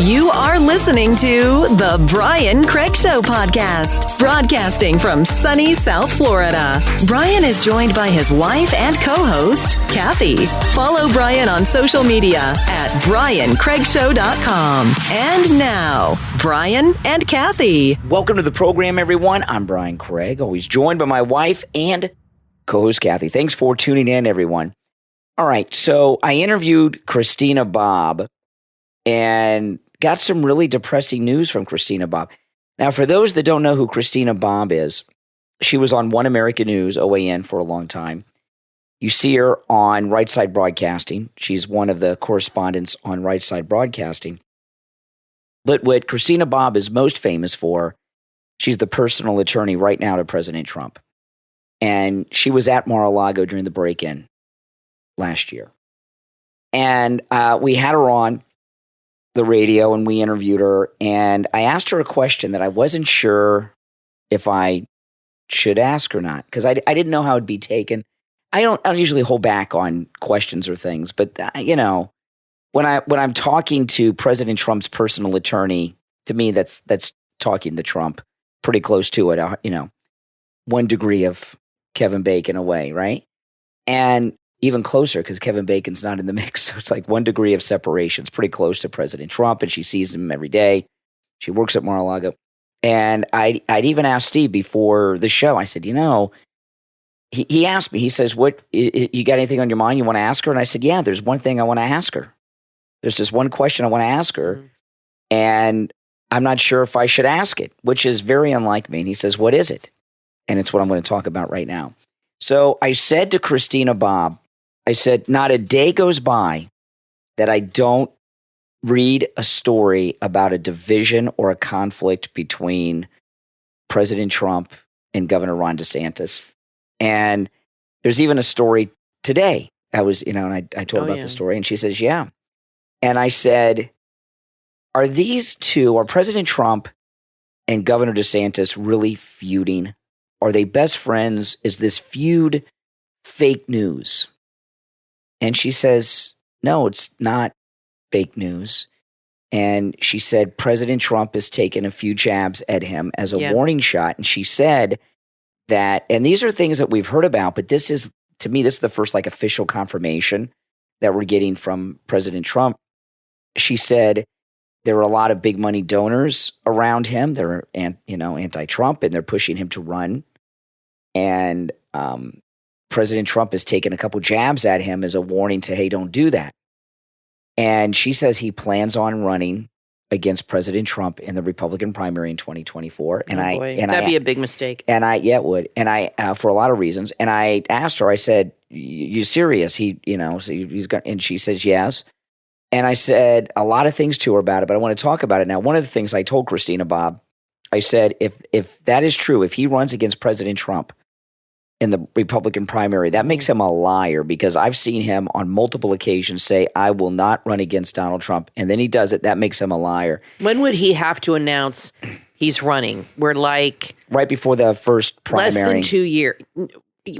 You are listening to The Brian Craig Show podcast, broadcasting from sunny South Florida. Brian is joined by his wife and co-host, Kathy. Follow Brian on social media at BrianCraigShow.com. And now, Brian and Kathy. Welcome to the program, everyone. I'm Brian Craig, always joined by my wife and co-host, Kathy. Thanks for tuning in, everyone. All right, so I interviewed Christina Bobb and got some really depressing news from Christina Bobb. Now, for those that don't know who Christina Bobb is, she was on One American News, OAN, for a long time. You see her on Right Side Broadcasting. She's one of the correspondents on Right Side Broadcasting. But what Christina Bobb is most famous for, she's the personal attorney right now to President Trump. And she was at Mar-a-Lago during the break-in last year. And we had her on the radio and we interviewed her, and I asked her a question that I wasn't sure if I should ask or not, because I didn't know how it'd be taken. I don't usually hold back on questions or things, but when I'm talking to President Trump's personal attorney, to me that's talking to Trump, pretty close to it, 1 degree of Kevin Bacon away, right? And even closer because Kevin Bacon's not in the mix. So it's like 1 degree of separation. It's pretty close to President Trump, and she sees him every day. She works at Mar-a-Lago. And I'd even asked Steve before the show, I said, he asked me, he says, "What, you got anything on your mind you want to ask her?" And I said, yeah, there's one thing I want to ask her. There's just one question I want to ask her, and I'm not sure if I should ask it, which is very unlike me. And he says, what is it? And it's what I'm going to talk about right now. So I said to Christina Bobb, I said, not a day goes by that I don't read a story about a division or a conflict between President Trump and Governor Ron DeSantis. And there's even a story today. I was, and I told her about the story, and she says, yeah. And I said, are President Trump and Governor DeSantis really feuding? Are they best friends? Is this feud fake news? And she says, no, it's not fake news. And she said, President Trump has taken a few jabs at him as a warning shot. And she said that, and these are things that we've heard about, but this is, to me, this is the first official confirmation that we're getting from President Trump. She said there are a lot of big money donors around him. They're, anti-Trump, and they're pushing him to run. And President Trump has taken a couple jabs at him as a warning to, hey, don't do that. And she says he plans on running against President Trump in the Republican primary in 2024. And that'd be a big mistake. And it would. And I, for a lot of reasons. And I asked her, I said, you serious? So he's got, and she says, yes. And I said a lot of things to her about it, but I want to talk about it now. One of the things I told Christina Bobb, I said, if that is true, if he runs against President Trump in the Republican primary, that makes him a liar, because I've seen him on multiple occasions say, I will not run against Donald Trump. And then he does it. That makes him a liar. When would he have to announce he's running? We're right before the first primary. Less than 2 years.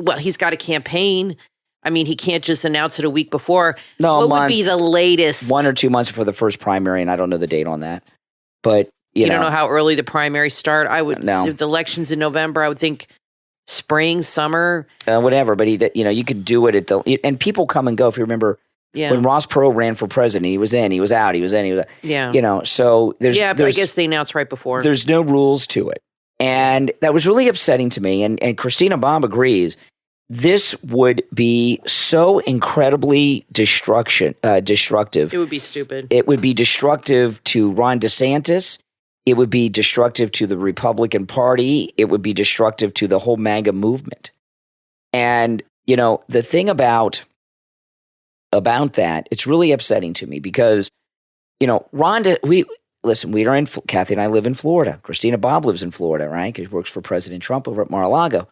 Well, he's got a campaign. I mean, he can't just announce it a week before. No, what would be the latest? 1 or 2 months before the first primary, and I don't know the date on that. But you don't know how early the primaries start? I would, no. If the election's in November, I would think spring, summer, whatever. But you could do it and people come and go. If you remember, when Ross Perot ran for president, he was in, he was out, he was in, he was out. Yeah. So there's but I guess they announced right before. There's no rules to it, and that was really upsetting to me. And Christina Bobb agrees. This would be so incredibly destructive. It would be stupid. It would be destructive to Ron DeSantis. It would be destructive to the Republican Party. It would be destructive to the whole MAGA movement. And, the thing about that, it's really upsetting to me because, we are in, Kathy and I live in Florida. Christina Bobb lives in Florida, right? Because she works for President Trump over at Mar-a-Lago.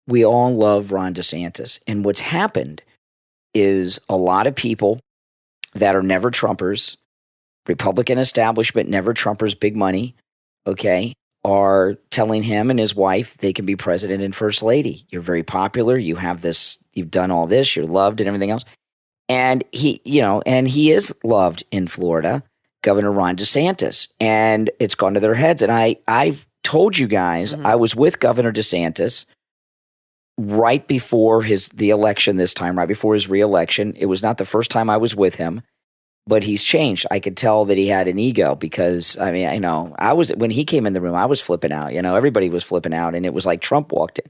We all love Ron DeSantis. And what's happened is a lot of people that are never Trumpers, Republican establishment, never Trumpers, big money, are telling him and his wife they can be president and first lady. You're very popular. You have this, you've done all this, you're loved and everything else. And he is loved in Florida. Governor Ron DeSantis, and it's gone to their heads. And I've told you guys, I was with Governor DeSantis right before the election this time, right before his reelection. It was not the first time I was with him, but he's changed. I could tell that he had an ego because, I mean, when he came in the room, I was flipping out. Everybody was flipping out, and it was like Trump walked in.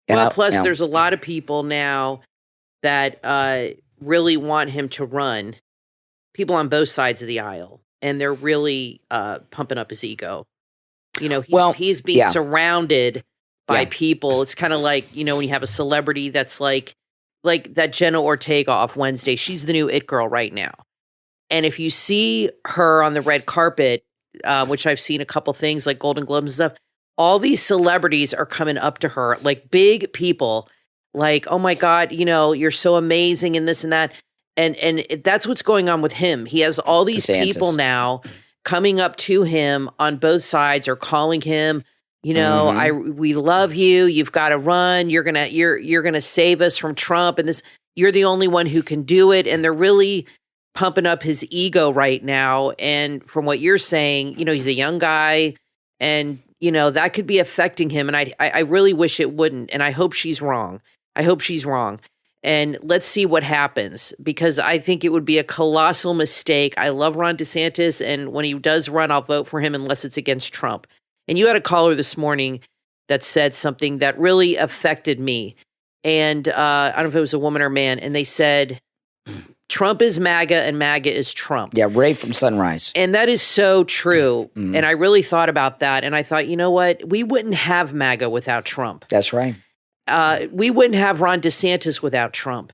And plus there's a lot of people now that really want him to run, people on both sides of the aisle, and they're really pumping up his ego. He's being surrounded by people. It's kind of like, when you have a celebrity that's like that Jenna Ortega off Wednesday. She's the new it girl right now. And if you see her on the red carpet, which I've seen a couple things like Golden Globes and stuff, all these celebrities are coming up to her, like big people, like, oh my God, you're so amazing and this and that. And that's what's going on with him. He has all these people now coming up to him on both sides or calling him, we love you. You've got to run. You're gonna save us from Trump. And you're the only one who can do it. And they're really pumping up his ego right now. And from what you're saying, he's a young guy, and that could be affecting him. And I really wish it wouldn't. And I hope she's wrong. And let's see what happens, because I think it would be a colossal mistake. I love Ron DeSantis, and when he does run, I'll vote for him unless it's against Trump. And you had a caller this morning that said something that really affected me. And I don't know if it was a woman or man, and they said, Trump is MAGA and MAGA is Trump. Yeah, Ray from Sunrise. And that is so true. Mm-hmm. And I really thought about that. And I thought, you know what? We wouldn't have MAGA without Trump. That's right. We wouldn't have Ron DeSantis without Trump.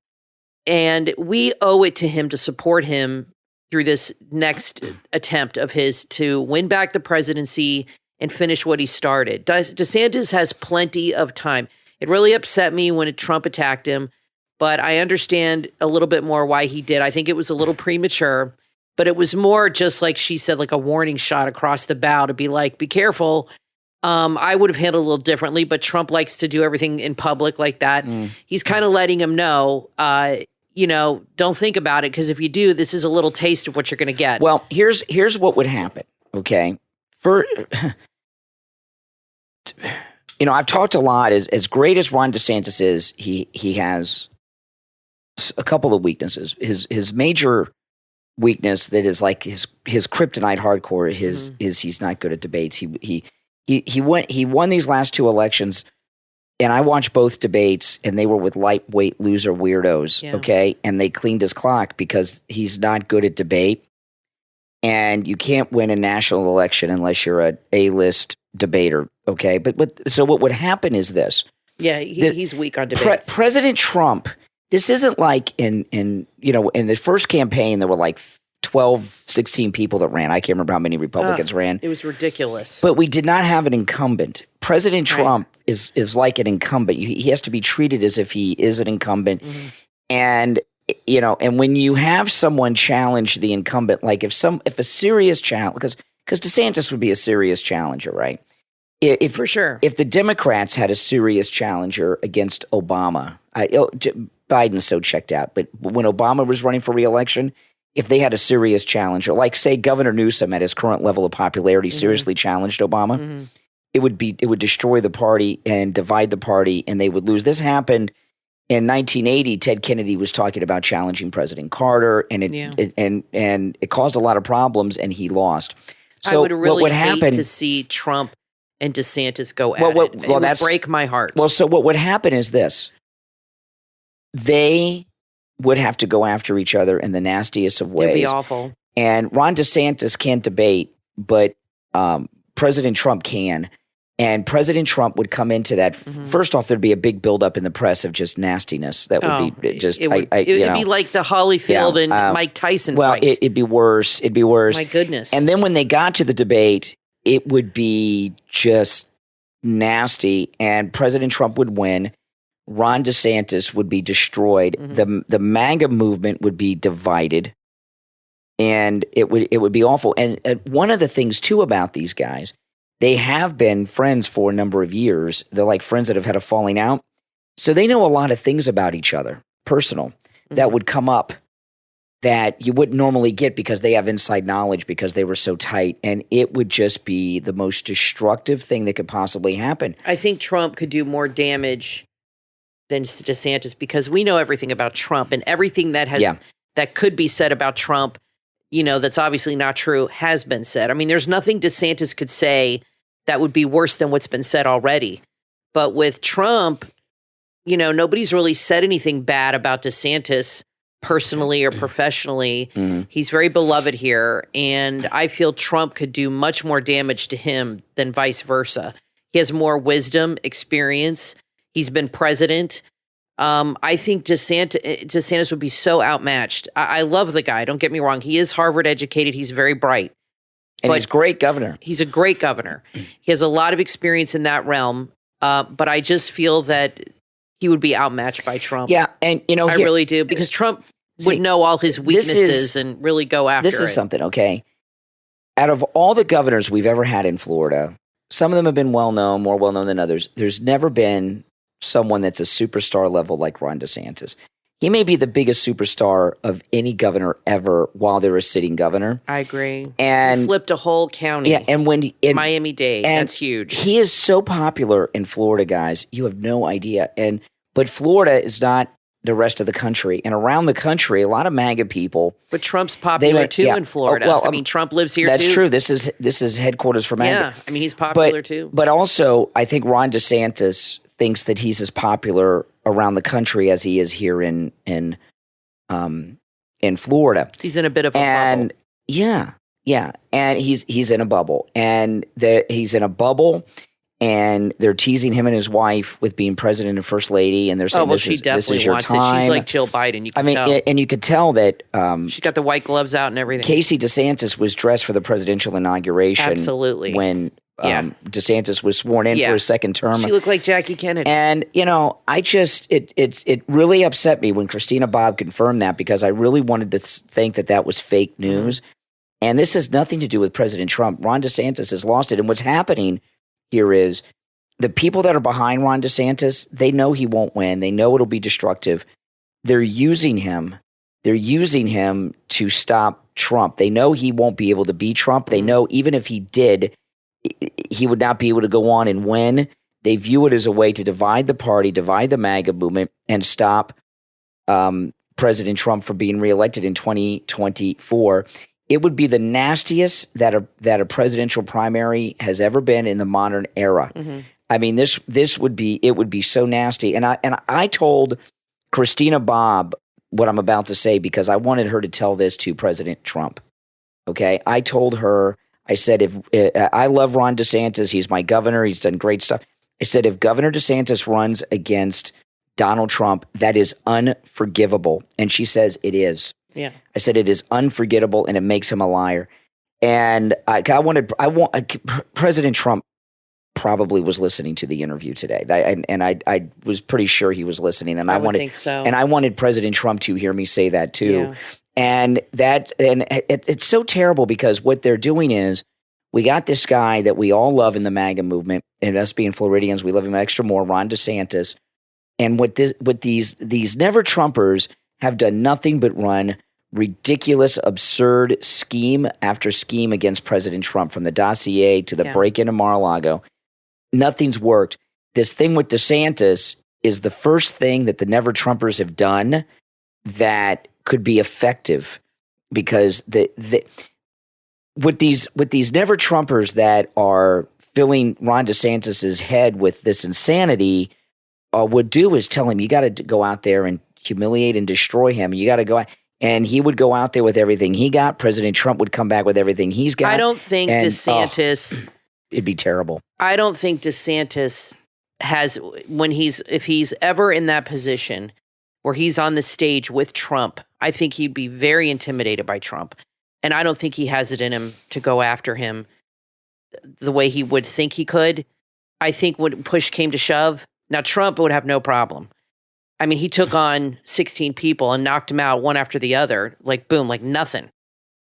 And we owe it to him to support him through this next attempt of his to win back the presidency and finish what he started. DeSantis has plenty of time. It really upset me when Trump attacked him, but I understand a little bit more why he did. I think it was a little premature, but it was more just like she said, like a warning shot across the bow to be like, be careful. I would have handled it a little differently, but Trump likes to do everything in public like that. He's kind of letting him know, don't think about it, because if you do, this is a little taste of what you're going to get. Well, here's what would happen, okay? I've talked a lot. As great as Ron DeSantis is, he has a couple of weaknesses. His major weakness that is like his kryptonite hardcore is he's not good at debates. He won these last two elections, and I watched both debates, and they were with lightweight loser weirdos, okay? And they cleaned his clock because he's not good at debate, and you can't win a national election unless you're a A-list debater, okay? But so what would happen is this. Yeah, he's weak on debates. President Trump, this isn't like in the first campaign there were like 12, 16 people that ran. I can't remember how many Republicans ran. It was ridiculous. But we did not have an incumbent. President Trump is like an incumbent. He has to be treated as if he is an incumbent. Mm-hmm. And when you have someone challenge the incumbent, like if a serious challenge, because DeSantis would be a serious challenger, right? For sure. If the Democrats had a serious challenger against Obama, Biden's so checked out, but when Obama was running for re-election, if they had a serious challenger, like say Governor Newsom at his current level of popularity seriously challenged Obama, it would destroy the party and divide the party, and they would lose. This happened in 1980. Ted Kennedy was talking about challenging President Carter, and it caused a lot of problems, and he lost. So I would really what would hate happen, to see Trump and DeSantis go at it. It would break my heart. Well, so what would happen is this: they would have to go after each other in the nastiest of ways. It'd be awful. And Ron DeSantis can't debate, but President Trump can. And President Trump would come into that. First off, there'd be a big buildup in the press of just nastiness. That would be just. It would be like the Holyfield and Mike Tyson fight. Well, it'd be worse. It'd be worse. My goodness. And then when they got to the debate, it would be just nasty, and President Trump would win. Ron DeSantis would be destroyed. The MAGA movement would be divided, and it would be awful. And one of the things too about these guys, they have been friends for a number of years. They're like friends that have had a falling out, so they know a lot of things about each other, personal, that would come up that you wouldn't normally get because they have inside knowledge because they were so tight. And it would just be the most destructive thing that could possibly happen. I think Trump could do more damage than DeSantis because we know everything about Trump and everything that that could be said about Trump, that's obviously not true, has been said. I mean, there's nothing DeSantis could say that would be worse than what's been said already. But with Trump, nobody's really said anything bad about DeSantis personally or professionally. He's very beloved here, and I feel Trump could do much more damage to him than vice versa. He has more wisdom, experience. He's been president. I think DeSantis would be so outmatched. I love the guy. Don't get me wrong. He is Harvard educated. He's very bright. And he's a great governor. He's a great governor. He has a lot of experience in that realm, but I just feel that he would be outmatched by Trump. Yeah, and I really do, because Trump would know all his weaknesses and really go after it. This is something, okay? Out of all the governors we've ever had in Florida, some of them have been well-known, more well-known than others. There's never been someone that's a superstar level like Ron DeSantis. He may be the biggest superstar of any governor ever while they're a sitting governor. I agree. And he flipped a whole county. Yeah, and Miami-Dade. That's huge. He is so popular in Florida, guys. You have no idea. But Florida is not the rest of the country. And around the country, a lot of MAGA people. But Trump's popular too in Florida. I mean, Trump lives here that's too. That's true. This is headquarters for MAGA. Yeah, I mean, he's popular too. But also, I think Ron DeSantis thinks that he's as popular around the country as he is here in Florida. He's in a bit of a bubble. Yeah. And he's in a bubble. And he's in a bubble. And they're teasing him and his wife with being president and first lady, and they're saying, "This is your time." She's like Jill Biden. You can tell. And you could tell that she's got the white gloves out and everything. Casey DeSantis was dressed for the presidential inauguration. Absolutely. When DeSantis was sworn in for his second term, she looked like Jackie Kennedy. And it really upset me when Christina Bobb confirmed that, because I really wanted to think that was fake news. And this has nothing to do with President Trump. Ron DeSantis has lost it, and what's happening here is the people that are behind Ron DeSantis, they know he won't win. They know it'll be destructive. They're using him. They're using him to stop Trump. They know he won't be able to beat Trump. They know even if he did, he would not be able to go on and win. They view it as a way to divide the party, divide the MAGA movement, and stop President Trump from being reelected in 2024. It would be the nastiest that a presidential primary has ever been in the modern era. I mean, this would be so nasty. And I told Christina Bobb what I'm about to say because I wanted her to tell this to President Trump. Okay, I told her, I said, if I love Ron DeSantis, he's my governor, he's done great stuff. I said, if Governor DeSantis runs against Donald Trump, that is unforgivable. And she says it is. Yeah, I said it is unforgettable, and it makes him a liar. And President Trump probably was listening to the interview today, I was pretty sure he was listening, and I think so. And I wanted President Trump to hear me say that too. Yeah. It's so terrible because what they're doing is we got this guy that we all love in the MAGA movement, and us being Floridians, we love him extra more, Ron DeSantis. And what these never Trumpers have done nothing but run ridiculous, absurd scheme after scheme against President Trump, from the dossier to the break-in of Mar-a-Lago. Nothing's worked. This thing with DeSantis is the first thing that the Never Trumpers have done that could be effective, because with these Never Trumpers that are filling Ron DeSantis's head with this insanity, would do is tell him, you got to go out there and humiliate and destroy him. You got to go out. And he would go out there with everything he got. President Trump would come back with everything he's got. I don't think DeSantis... it'd be terrible. I don't think DeSantis has, if he's ever in that position where he's on the stage with Trump, I think he'd be very intimidated by Trump. And I don't think he has it in him to go after him the way he would think he could. I think when push came to shove, now Trump would have no problem. I mean, he took on 16 people and knocked them out one after the other, like boom, like nothing.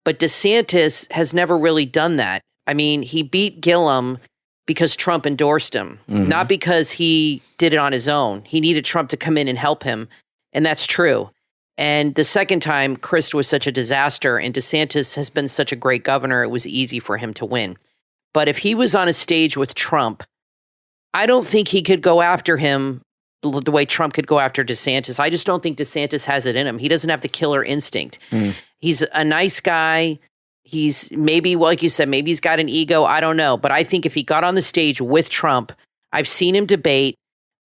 But DeSantis has never really done that. I mean, he beat Gillum because Trump endorsed him, not because he did it on his own. He needed Trump to come in and help him, and that's true. And the second time, Christ was such a disaster, and DeSantis has been such a great governor, it was easy for him to win. But if he was on a stage with Trump, I don't think he could go after him the way Trump could go after DeSantis. I just don't think DeSantis has it in him. He doesn't have the killer instinct. He's a nice guy. He's maybe, like you said, maybe he's got an ego. I don't know. But I think if he got on the stage with Trump, I've seen him debate.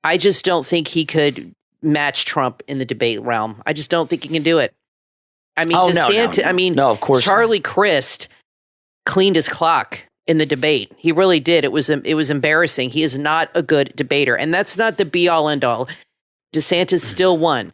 I just don't think he could match Trump in the debate realm. I just don't think he can do it. I mean, DeSantis, no, of course. Charlie Crist cleaned his clock in the debate. He really did. It was embarrassing. He is not a good debater. And that's not the be all end all. DeSantis still won.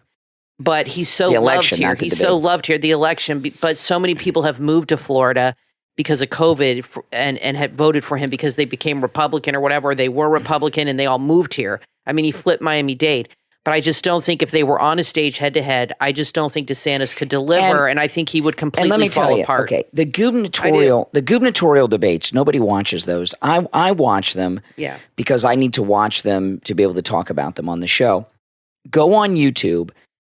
But he's so loved here. He's so loved here, the election. But so many people have moved to Florida because of COVID and have voted for him because they became Republican or whatever. They were Republican and they all moved here. I mean, he flipped Miami-Dade. But I just don't think if they were on a stage head-to-head, I just don't think DeSantis could deliver, and I think he would completely fall apart. Okay, the gubernatorial debates, nobody watches those. I watch them because I need to watch them to be able to talk about them on the show. Go on YouTube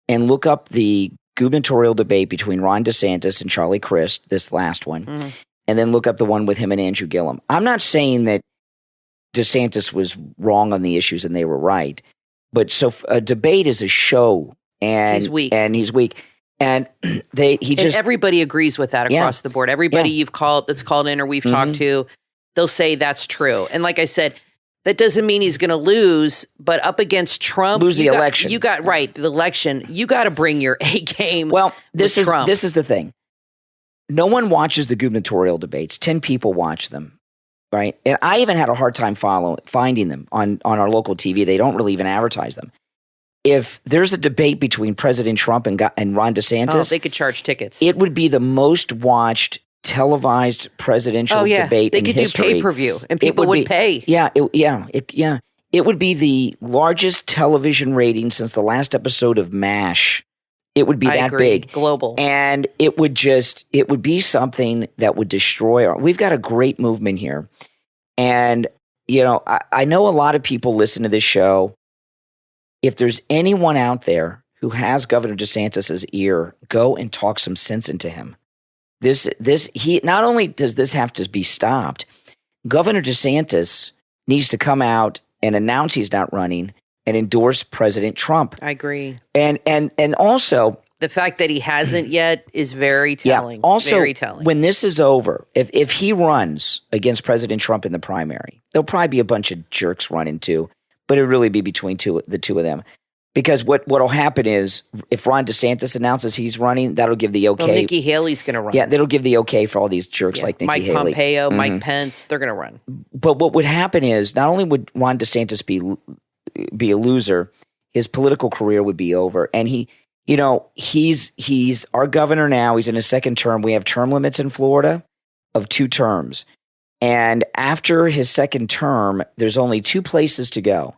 and look up the gubernatorial debate between Ron DeSantis and Charlie Crist, this last one, and then look up the one with him and Andrew Gillum. I'm not saying that DeSantis was wrong on the issues and they were right. But so a debate is a show, and he's weak, and everybody agrees with that across the board. Everybody that's called in or we've talked to, they'll say that's true. And like I said, that doesn't mean he's going to lose, but up against Trump, the election. The election. You got to bring your A game. Well, this is Trump. This is the thing. No one watches the gubernatorial debates. 10 people watch them. Right. And I even had a hard time finding them on our local TV. They don't really even advertise them. If there's a debate between President Trump and Ron DeSantis, they could charge tickets. It would be the most watched televised presidential debate in history. They could do pay-per-view and people would pay. It would be the largest television rating since the last episode of MASH. It would be that big. Global. And it would be something that would destroy we've got a great movement here. And, I know a lot of people listen to this show. If there's anyone out there who has Governor DeSantis' ear, go and talk some sense into him. Not only does this have to be stopped, Governor DeSantis needs to come out and announce he's not running and endorse President Trump. I agree. And also the fact that he hasn't yet is very telling. Also, very telling. When this is over, if he runs against President Trump in the primary, there'll probably be a bunch of jerks running too, but it'll really be between the two of them. Because what'll happen is if Ron DeSantis announces he's running, that'll give the okay. Well, Nikki Haley's going to run. Yeah, that'll give the okay for all these jerks like Nikki Haley. Mike Pompeo, Mike Pence, they're going to run. But what would happen is not only would Ron DeSantis be a loser, his political career would be over. And he's our governor now. He's in his second term. We have term limits in Florida of 2 terms. And after his second term, there's only 2 places to go.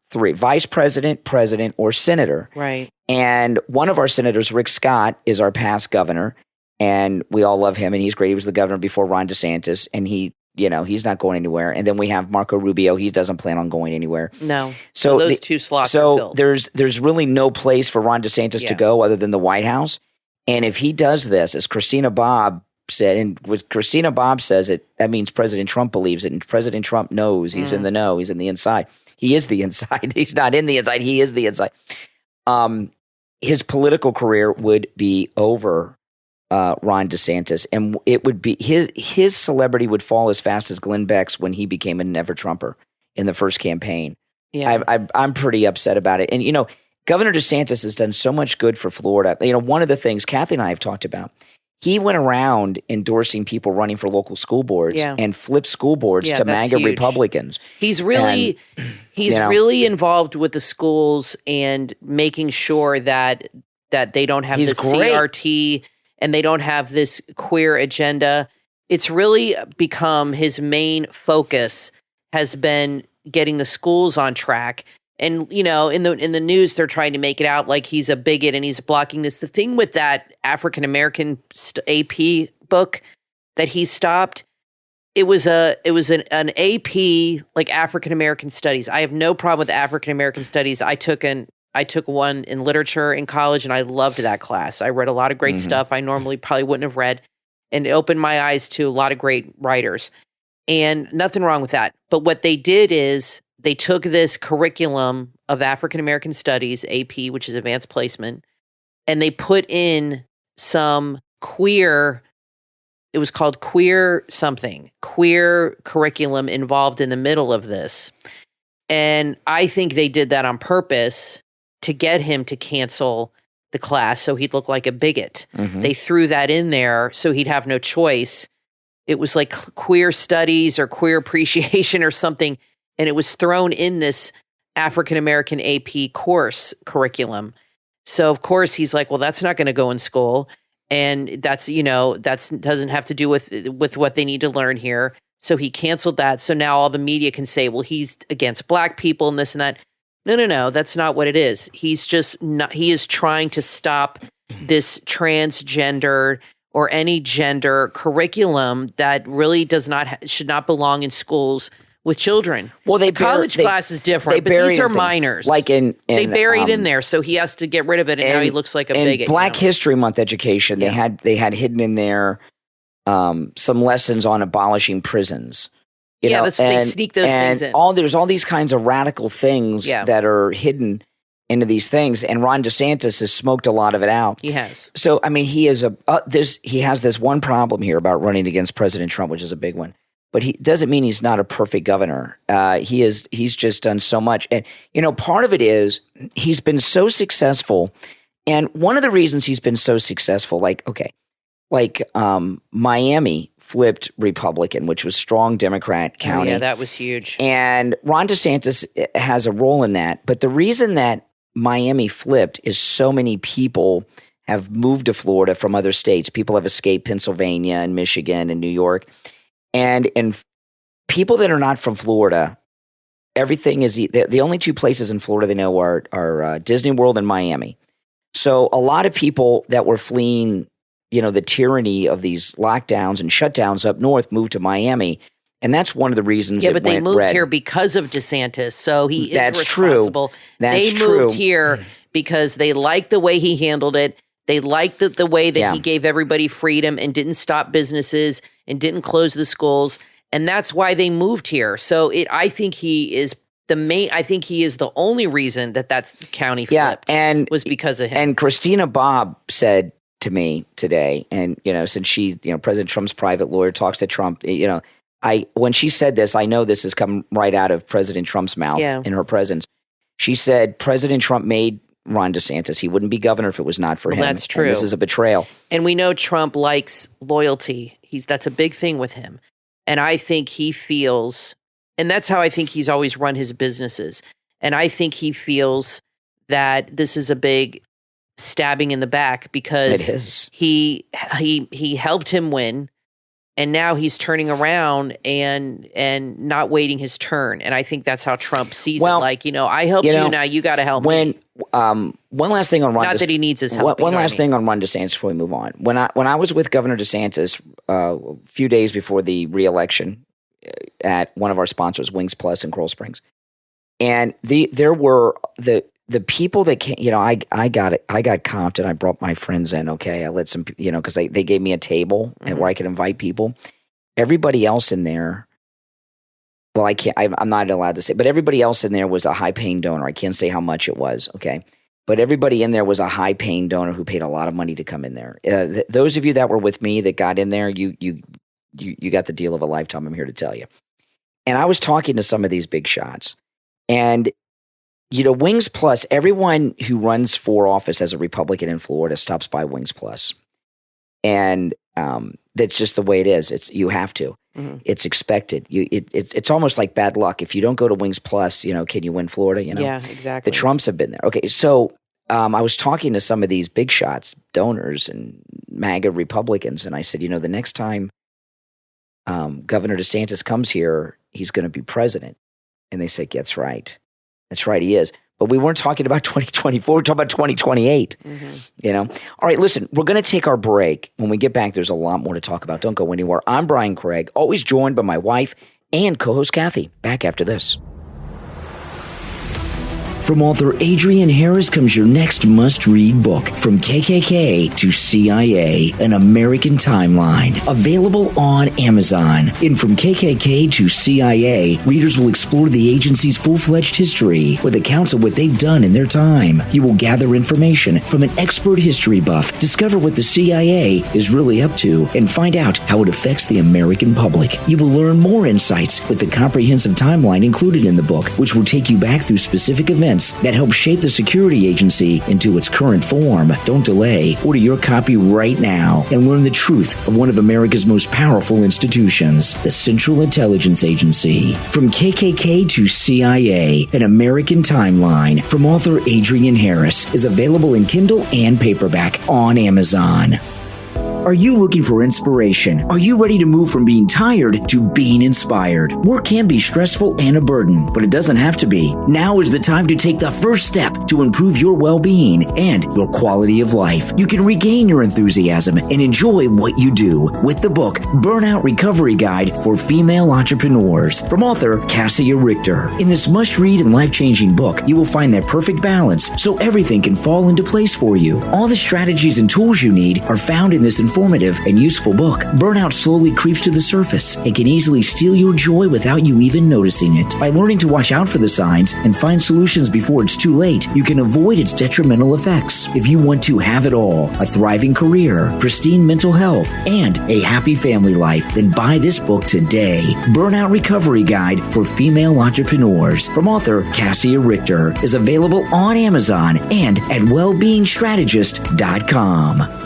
3, vice president, president, or senator. Right. And one of our senators, Rick Scott, is our past governor. And we all love him. And he's great. He was the governor before Ron DeSantis. And he's not going anywhere. And then we have Marco Rubio. He doesn't plan on going anywhere. No. So those 2 slots are filled. There's really no place for Ron DeSantis to go other than the White House. And if he does this, as Christina Bobb said, and what Christina Bobb says it, that means President Trump believes it. And President Trump knows he's in the know. He's in the inside. He is the inside. He's not in the inside. He is the inside. His political career would be over Ron DeSantis, and it would be his celebrity would fall as fast as Glenn Beck's when he became a never Trumper in the first campaign. Yeah, I'm pretty upset about it. And Governor DeSantis has done so much good for Florida. One of the things Kathy and I have talked about. He went around endorsing people running for local school boards and flipped school boards to MAGA Republicans. He's really really involved with the schools and making sure that they don't have CRT and they don't have this queer agenda. It's really become his main focus has been getting the schools on track. And, in the news, they're trying to make it out like he's a bigot and he's blocking this. The thing with that African-American AP book that he stopped, it was an AP, like African-American studies. I have no problem with African-American studies. I took an I took one in literature in college, and I loved that class. I read a lot of great stuff I normally probably wouldn't have read, and it opened my eyes to a lot of great writers. And nothing wrong with that. But what they did is they took this curriculum of African American Studies, AP, which is Advanced Placement, and they put in some queer, it was called queer curriculum involved in the middle of this. And I think they did that on purpose to get him to cancel the class so he'd look like a bigot. They threw that in there so he'd have no choice. It was like queer studies or queer appreciation or something, and it was thrown in this African American AP course curriculum. So of course he's like, well, that's not going to go in school, and that's doesn't have to do with what they need to learn here. So he canceled that. So now all the media can say, well, he's against black people and this and that. No, that's not what it is. He's just not. He is trying to stop this transgender or any gender curriculum that really should not belong in schools with children. Well, the college class is different, but these are minors. Like they buried in there, so he has to get rid of it, and now he looks like a bigot. Black History Month education, they had hidden in there some lessons on abolishing prisons. They sneak those things in. There's all these kinds of radical things that are hidden into these things, and Ron DeSantis has smoked a lot of it out. He has. So, I mean, he has this one problem here about running against President Trump, which is a big one. But he doesn't mean he's not a perfect governor. He's just done so much. And, part of it is he's been so successful. And one of the reasons he's been so successful, Miami flipped Republican, which was strong Democrat county. Oh, yeah, that was huge. And Ron DeSantis has a role in that. But the reason that Miami flipped is so many people have moved to Florida from other states. People have escaped Pennsylvania and Michigan and New York. And people that are not from Florida, everything is the only two places in Florida they know are Disney World and Miami. So a lot of people that were fleeing, the tyranny of these lockdowns and shutdowns up north moved to Miami. And that's one of the reasons. Yeah, but they moved here because of DeSantis. So he is responsible. That's true. They moved here because they liked the way he handled it. They liked the way that he gave everybody freedom and didn't stop businesses and didn't close the schools. And that's why they moved here. So I think he is the only reason that's the county flipped. And was because of him. And Christina Bobb said to me today, and since she, President Trump's private lawyer talks to Trump, when she said this, I know this has come right out of President Trump's mouth in her presence. She said President Trump made Ron DeSantis. He wouldn't be governor if it was not for him. That's true. And this is a betrayal. And we know Trump likes loyalty. That's a big thing with him. And I think he feels, and that's how I think he's always run his businesses. And I think he feels that this is a big stabbing in the back because he helped him win. And now he's turning around and not waiting his turn. And I think that's how Trump sees it. I helped you, now you got to help me. One last thing on Ron DeSantis. Not that he needs his help. One last thing on Ron DeSantis before we move on. When I was with Governor DeSantis a few days before the re-election at one of our sponsors, Wings Plus in Coral Springs, and there were the people that came, I got comped and I brought my friends in. Okay. I let some, because they gave me a table and where I could invite people. Everybody else in there, well, I'm not allowed to say, but everybody else in there was a high paying donor. I can't say how much it was. Okay. But everybody in there was a high paying donor who paid a lot of money to come in there. Those of you that were with me that got in there, you got the deal of a lifetime. I'm here to tell you. And I was talking to some of these big shots, and Wings Plus, everyone who runs for office as a Republican in Florida stops by Wings Plus. And that's just the way it is. You have to. Mm-hmm. It's expected. It's almost like bad luck. If you don't go to Wings Plus, can you win Florida? Yeah, exactly. The Trumps have been there. Okay, so I was talking to some of these big shots, donors and MAGA Republicans, and I said, the next time Governor DeSantis comes here, he's going to be president. And they said, that's right. That's right, he is. But we weren't talking about 2024. We're talking about 2028. Mm-hmm. All right, listen, we're going to take our break. When we get back, there's a lot more to talk about. Don't go anywhere. I'm Brian Craig, always joined by my wife and co-host Kathy. Back after this. From author Adrian Harris comes your next must-read book, From KKK to CIA, An American Timeline. Available on Amazon. In From KKK to CIA, readers will explore the agency's full-fledged history with accounts of what they've done in their time. You will gather information from an expert history buff, discover what the CIA is really up to, and find out how it affects the American public. You will learn more insights with the comprehensive timeline included in the book, which will take you back through specific events that help shape the security agency into its current form. Don't delay. Order your copy right now and learn the truth of one of America's most powerful institutions, the Central Intelligence Agency. From KKK to CIA, An American Timeline, from author Adrian Harris, is available in Kindle and paperback on Amazon. Are you looking for inspiration? Are you ready to move from being tired to being inspired? Work can be stressful and a burden, but it doesn't have to be. Now is the time to take the first step to improve your well-being and your quality of life. You can regain your enthusiasm and enjoy what you do with the book, Burnout Recovery Guide for Female Entrepreneurs, from author Cassia Richter. In this must-read and life-changing book, you will find that perfect balance so everything can fall into place for you. All the strategies and tools you need are found in this informative and useful book. Burnout slowly creeps to the surface and can easily steal your joy without you even noticing it. By learning to watch out for the signs and find solutions before it's too late, you can avoid its detrimental effects. If you want to have it all, a thriving career, pristine mental health, and a happy family life, then buy this book today. Burnout Recovery Guide for Female Entrepreneurs, from author Cassia Richter, is available on Amazon and at wellbeingstrategist.com.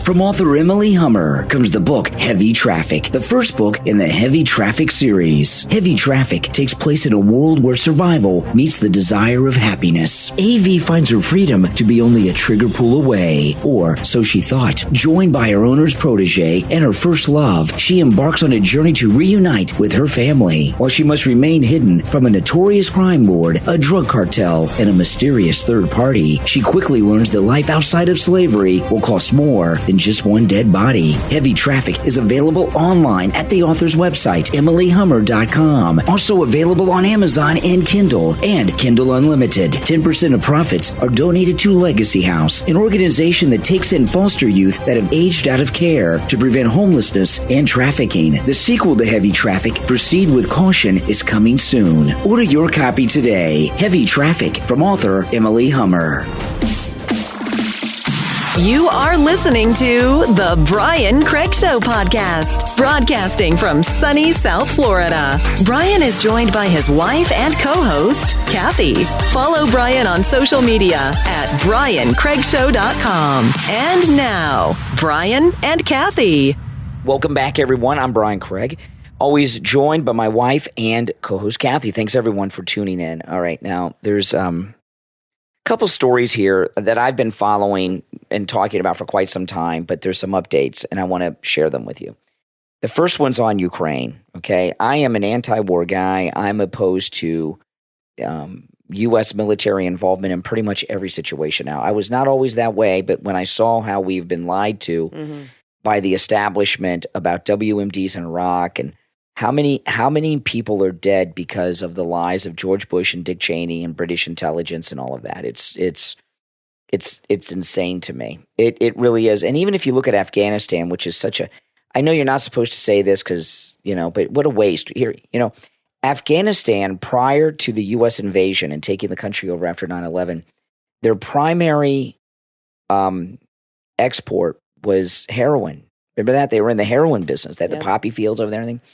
From author Emily Hummer comes the book Heavy Traffic, the first book in the Heavy Traffic series. Heavy Traffic takes place in a world where survival meets the desire of happiness. AV finds her freedom to be only a trigger pull away, or so she thought. Joined by her owner's protege and her first love, she embarks on a journey to reunite with her family, while she must remain hidden from a notorious crime lord, a drug cartel, and a mysterious third party. She quickly learns that life outside of slavery will cost more than just one dead body. Heavy Traffic is available online at the author's website, emilyhummer.com. Also available on Amazon and Kindle Unlimited. 10% of profits are donated to Legacy House, an organization that takes in foster youth that have aged out of care to prevent homelessness and trafficking. The sequel to Heavy Traffic, Proceed with Caution, is coming soon. Order your copy today. Heavy Traffic, from author Emily Hummer. You are listening to The Brian Craig Show podcast, broadcasting from sunny South Florida. Brian is joined by his wife and co-host, Kathy. Follow Brian on social media at briancraigshow.com. And now, Brian and Kathy. Welcome back, everyone. I'm Brian Craig, always joined by my wife and co-host, Kathy. Thanks, everyone, for tuning in. All right, now, there's couple stories here that I've been following and talking about for quite some time, but there's some updates, and I want to share them with you. The first one's on Ukraine, okay? I am an anti-war guy. I'm opposed to U.S. military involvement in pretty much every situation now. I was not always that way, but when I saw how we've been lied to by the establishment about WMDs in Iraq and how many people are dead because of the lies of George Bush and Dick Cheney and British intelligence and all of that? It's insane to me. It really is. And even if you look at Afghanistan, which is such a, I know you're not supposed to say this because, but what a waste. Here, Afghanistan, prior to the U.S. invasion and taking the country over after 9/11, their primary export was heroin. Remember that? They were in the heroin business. They had the poppy fields over there and everything.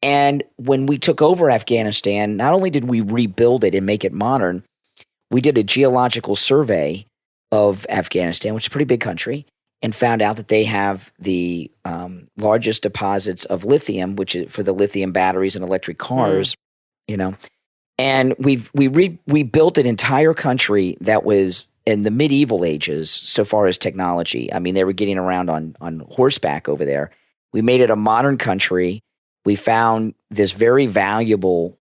And when we took over Afghanistan, not only did we rebuild it and make it modern, we did a geological survey of Afghanistan, which is a pretty big country, and found out that they have the largest deposits of lithium, which is for the lithium batteries and electric cars, And we built an entire country that was in the medieval ages so far as technology. I mean, they were getting around on horseback over there. We made it a modern country. We found this very valuable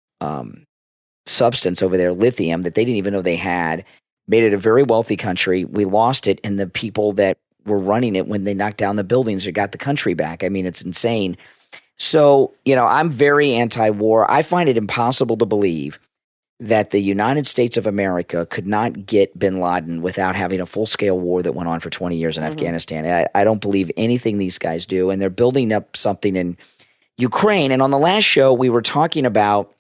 substance over there, lithium, that they didn't even know they had, made it a very wealthy country. We lost it, and the people that were running it, when they knocked down the buildings or got the country back, I mean, it's insane. So, I'm very anti-war. I find it impossible to believe that the United States of America could not get bin Laden without having a full-scale war that went on for 20 years in Afghanistan. I don't believe anything these guys do, and they're building up something in Ukraine. And on the last show, we were talking about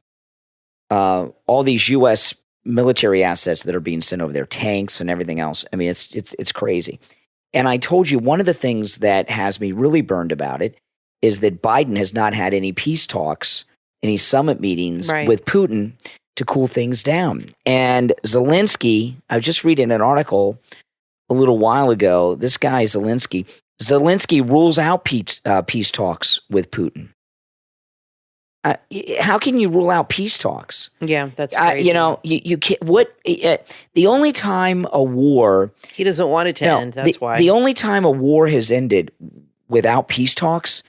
all these U.S. military assets that are being sent over there, tanks and everything else. I mean, it's crazy. And I told you one of the things that has me really burned about it is that Biden has not had any peace talks, any summit meetings with Putin to cool things down. And Zelensky, I was just reading an article a little while ago. This guy, Zelensky rules out peace talks with Putin. How can you rule out peace talks? Yeah, that's crazy. You can't. The only time a war he doesn't want it to end. That's why the only time a war has ended without peace talks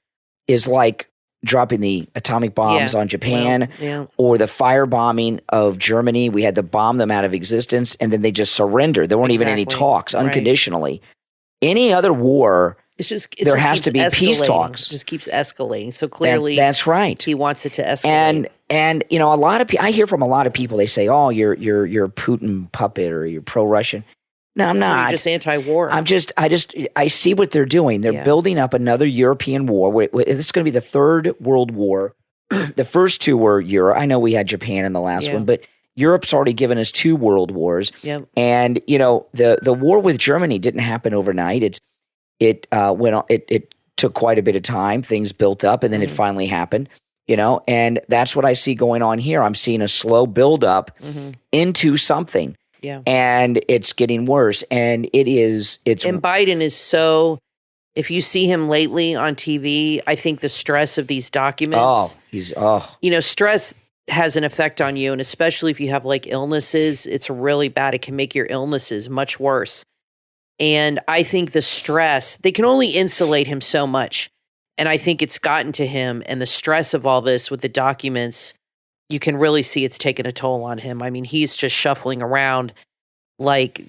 is like dropping the atomic bombs on Japan or the firebombing of Germany. We had to bomb them out of existence, and then they just surrendered. There weren't even any talks unconditionally. Any other war, there has to be peace talks. It just keeps escalating. So clearly, that's right. He wants it to escalate. And a lot of people, I hear from a lot of people. They say, "Oh, you're a Putin puppet, or you're pro-Russian." No, I'm not. You're just anti-war. I see what they're doing. They're building up another European war. This is going to be the third world war. The first two were Europe. I know we had Japan in the last one, but Europe's already given us two world wars. Yep. And the war with Germany didn't happen overnight. It went on. It took quite a bit of time. Things built up, and then it finally happened. And that's what I see going on here. I'm seeing a slow build up into something. Yeah. And it's getting worse. And and Biden is so, if you see him lately on TV, I think the stress of these documents. Stress has an effect on you. And especially if you have like illnesses, it's really bad. It can make your illnesses much worse. And I think the stress, they can only insulate him so much. And I think it's gotten to him, and the stress of all this with the documents, you can really see it's taken a toll on him. I mean, he's just shuffling around like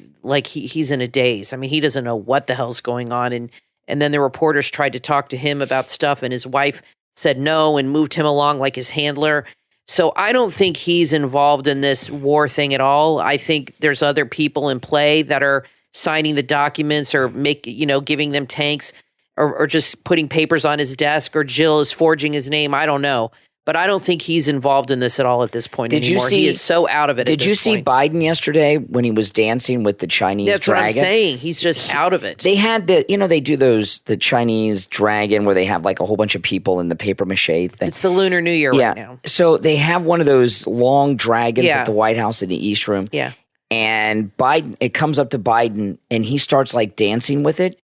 he's in a daze. I mean, he doesn't know what the hell's going on. And then the reporters tried to talk to him about stuff, and his wife said no and moved him along like his handler. So I don't think he's involved in this war thing at all. I think there's other people in play that are signing the documents or giving them tanks or just putting papers on his desk, or Jill is forging his name. I don't know. But I don't think he's involved in this at all at this point anymore. He is so out of it. Did you see Biden yesterday when he was dancing with the Chinese dragon? That's what I'm saying. He's just out of it. They had they do the Chinese dragon where they have like a whole bunch of people in the paper mache thing. It's the Lunar New Year right now. So they have one of those long dragons at the White House in the East Room. Yeah. And it comes up to Biden, and he starts like dancing with it.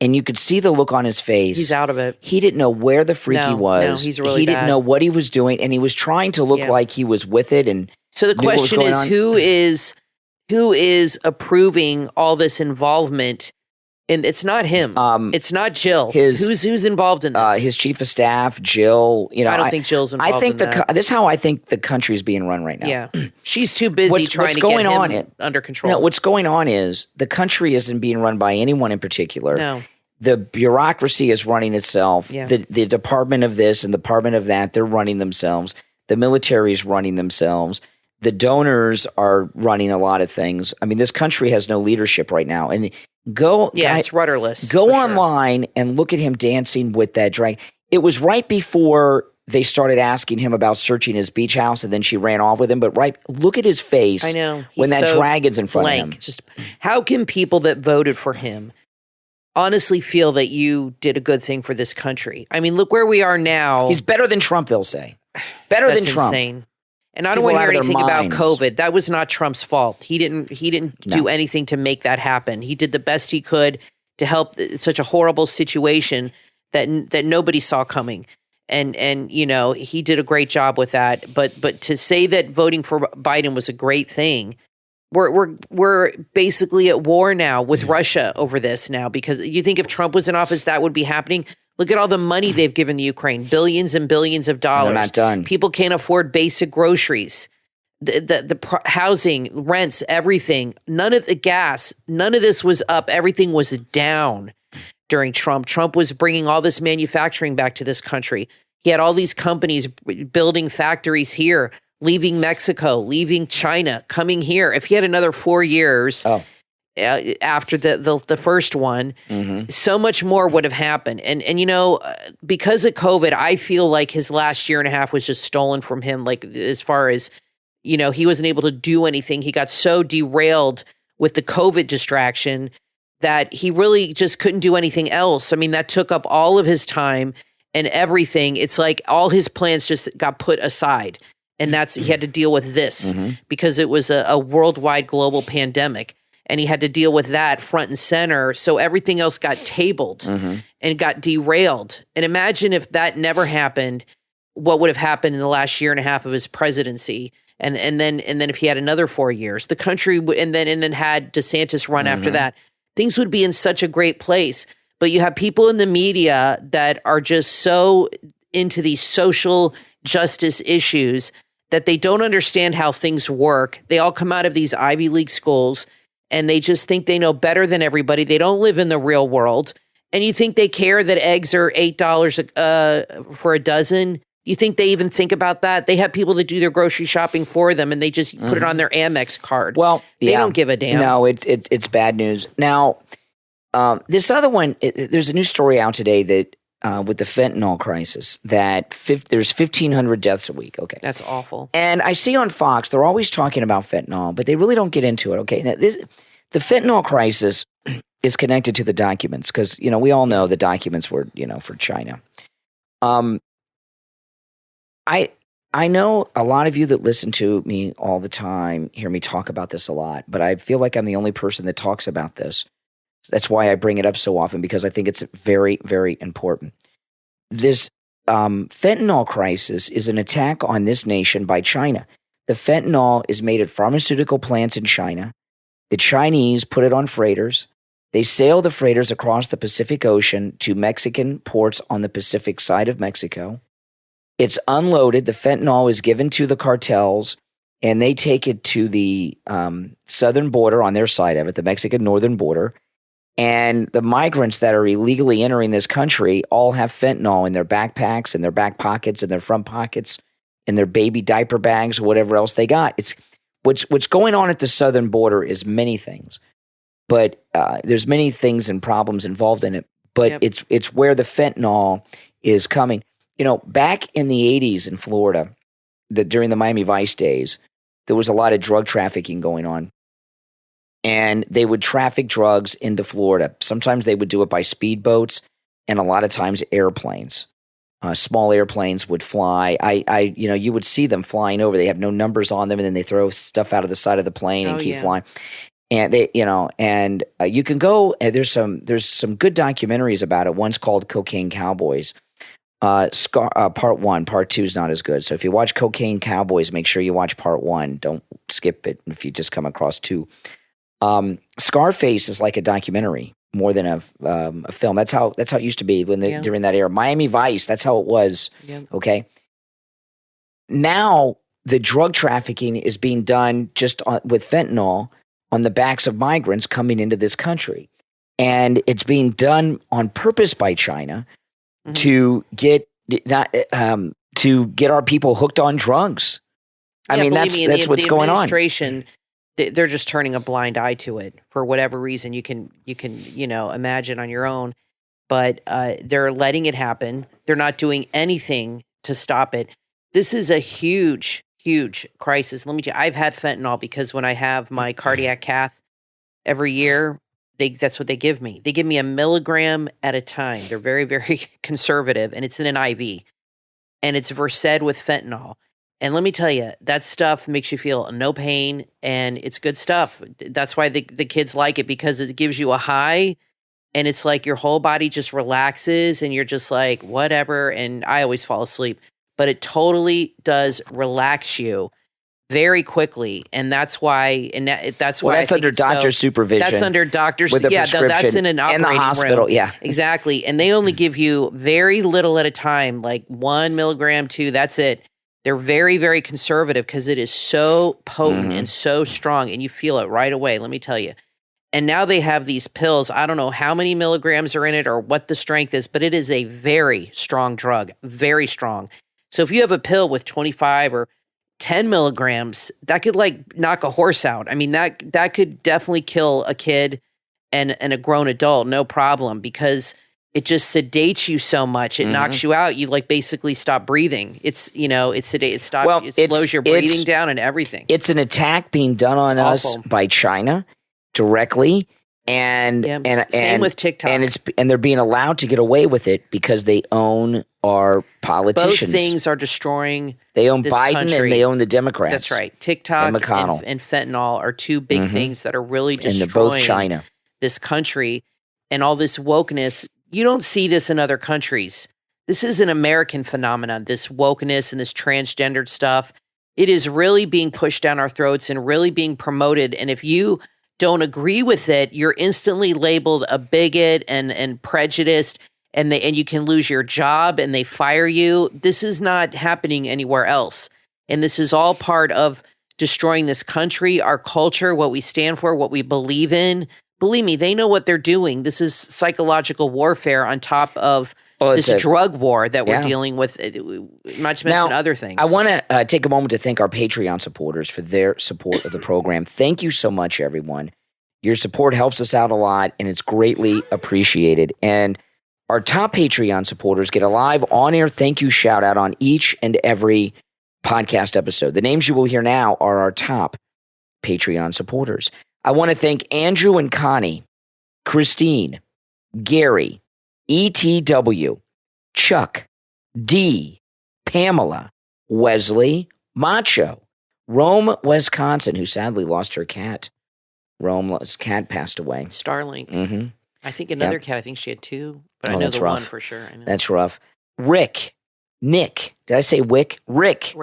And you could see the look on his face. He's out of it. He didn't know where the freak he was. No, he's really He didn't know what he was doing, and he was trying to look like he was with it. And so the question is, who is approving all this involvement? And it's not him. It's not Jill. Who's involved in this? His chief of staff, Jill. I don't think Jill's involved. This is how I think the country's being run right now. Yeah, she's too busy trying to get him under control. No, what's going on is the country isn't being run by anyone in particular. No. The bureaucracy is running itself. Yeah. The department of this and the department of that, they're running themselves. The military is running themselves. The donors are running a lot of things. I mean, this country has no leadership right now. And it's rudderless. Go online and look at him dancing with that dragon. It was right before they started asking him about searching his beach house, and then she ran off with him. But look at his face. I know when that dragon's in front of him. Just how can people that voted for him honestly feel that you did a good thing for this country? I mean, look where we are now. He's better than Trump, they'll say. Better than Trump. Insane. And I don't want to hear anything about COVID. That was not Trump's fault. He didn't do anything to make that happen. He did the best he could to help such a horrible situation that nobody saw coming. And he did a great job with that. But to say that voting for Biden was a great thing, we're basically at war now with Russia over this now, because you think if Trump was in office that would be happening. Look at all the money they've given the Ukraine, billions and billions of dollars. They're not done. People can't afford basic groceries, the housing, rents, everything. None of the gas, none of this was up. Everything was down during Trump. Trump was bringing all this manufacturing back to this country. He had all these companies building factories here. leaving Mexico, leaving China, coming here. If he had another 4 years after the first one, so much more would have happened. And because of COVID, I feel like his last year and a half was just stolen from him. Like as far as, he wasn't able to do anything. He got so derailed with the COVID distraction that he really just couldn't do anything else. I mean, that took up all of his time and everything. It's like all his plans just got put aside. And he had to deal with this because it was a worldwide global pandemic. And he had to deal with that front and center. So everything else got tabled and got derailed. And imagine if that never happened, what would have happened in the last year and a half of his presidency. And then if he had another 4 years, the country and then had DeSantis run after that, things would be in such a great place. But you have people in the media that are just so into these social justice issues that they don't understand how things work. They all come out of these Ivy League schools and they just think they know better than everybody. They don't live in the real world. And you think they care that eggs are $8 for a dozen? You think they even think about that? They have people that do their grocery shopping for them and they just put it on their Amex card. Well, they don't give a damn. No, it's bad news. Now, this other one, there's a new story out today that with the fentanyl crisis that there's 1,500 deaths a week. Okay. That's awful. And I see on Fox, they're always talking about fentanyl, but they really don't get into it. Okay. Now, the fentanyl crisis is connected to the documents because, we all know the documents were, for China. I know a lot of you that listen to me all the time hear me talk about this a lot, but I feel like I'm the only person that talks about this. That's why I bring it up so often, because I think it's very, very important. This fentanyl crisis is an attack on this nation by China. The fentanyl is made at pharmaceutical plants in China. The Chinese put it on freighters. They sail the freighters across the Pacific Ocean to Mexican ports on the Pacific side of Mexico. It's unloaded. The fentanyl is given to the cartels, and they take it to the southern border on their side of it, the Mexican northern border. And the migrants that are illegally entering this country all have fentanyl in their backpacks, in their back pockets, in their front pockets, in their baby diaper bags, or whatever else they got. It's what's going on at the southern border is many things, but there's many things and problems involved in it. But it's where the fentanyl is coming. Back in the 80s in Florida, during the Miami Vice days, there was a lot of drug trafficking going on. And they would traffic drugs into Florida. Sometimes they would do it by speedboats, and a lot of times airplanes. Small airplanes would fly. You would see them flying over. They have no numbers on them, and then they throw stuff out of the side of the plane and keep flying. And you can go. There's some good documentaries about it. One's called Cocaine Cowboys. Part 1, part 2 is not as good. So if you watch Cocaine Cowboys, make sure you watch part 1. Don't skip it if you just come across 2. Scarface is like a documentary more than a film. That's how it used to be during that era. Miami Vice, that's how it was. Yeah. Okay. Now the drug trafficking is being done just with fentanyl on the backs of migrants coming into this country, and it's being done on purpose by China to get our people hooked on drugs. I mean, that's what's going on. They're just turning a blind eye to it for whatever reason you can imagine on your own, but they're letting it happen. They're not doing anything to stop it. This is a huge, huge crisis. Let me tell you, I've had fentanyl because when I have my cardiac cath every year, that's what they give me. They give me 1 milligram at a time. They're very, very conservative, and it's in an IV, and it's Versed with fentanyl. And let me tell you, that stuff makes you feel no pain, and it's good stuff. That's why the kids like it, because it gives you a high, and it's like your whole body just relaxes, and you're just like, whatever, and I always fall asleep. But it totally does relax you very quickly, and that's why. And that's why that's under doctor's supervision. That's under doctor's. With a prescription that's in an operating in the hospital. Room. Yeah, exactly. And they only give you very little at a time, like 1 milligram, 2. That's it. They're very, very conservative because it is so potent and so strong, and you feel it right away, let me tell you. And now they have these pills. I don't know how many milligrams are in it or what the strength is, but it is a very strong drug, very strong. So if you have a pill with 25 or 10 milligrams, that could like knock a horse out. I mean, that could definitely kill a kid and a grown adult, no problem, because it just sedates you so much. It knocks you out. You like basically stop breathing. It's, it sedates, it slows your breathing down and everything. It's an attack being done on us by China directly. And same with TikTok. And they're being allowed to get away with it because they own our politicians. Both things are destroying. They own this Biden country. And they own the Democrats. That's right. TikTok and McConnell and fentanyl are two big things that are really destroying and both China. This country and all this wokeness. You don't see this in other countries. This is an American phenomenon. This wokeness and this transgendered stuff. It is really being pushed down our throats and really being promoted. And if you don't agree with it, you're instantly labeled a bigot and prejudiced, and you can lose your job and they fire you. This is not happening anywhere else. And this is all part of destroying this country, our culture, what we stand for, what we believe in. Believe me, they know what they're doing. This is psychological warfare on top of this drug war that we're dealing with, not to mention other things. I want to take a moment to thank our Patreon supporters for their support of the program. Thank you so much, everyone. Your support helps us out a lot, and it's greatly appreciated. And our top Patreon supporters get a live on-air thank you shout-out on each and every podcast episode. The names you will hear now are our top Patreon supporters. I want to thank Andrew and Connie, Christine, Gary, ETW, Chuck, D, Pamela, Wesley, Macho, Rome, Wisconsin, who sadly lost her cat. Rome's cat passed away. Starlink. Mm-hmm. I think another cat, I think she had two, but I know the one for sure. I know. That's rough. Rick, Nick, did I say Wick? Rick.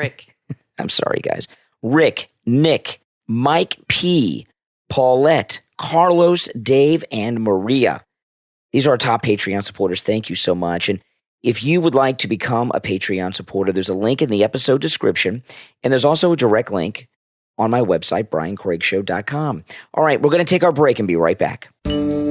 I'm sorry, guys. Rick, Nick, Mike P, Paulette, Carlos, Dave, and Maria. These are our top Patreon supporters. Thank you so much. And if you would like to become a Patreon supporter, there's a link in the episode description, and there's also a direct link on my website, briancraigshow.com. All right, we're going to take our break and be right back.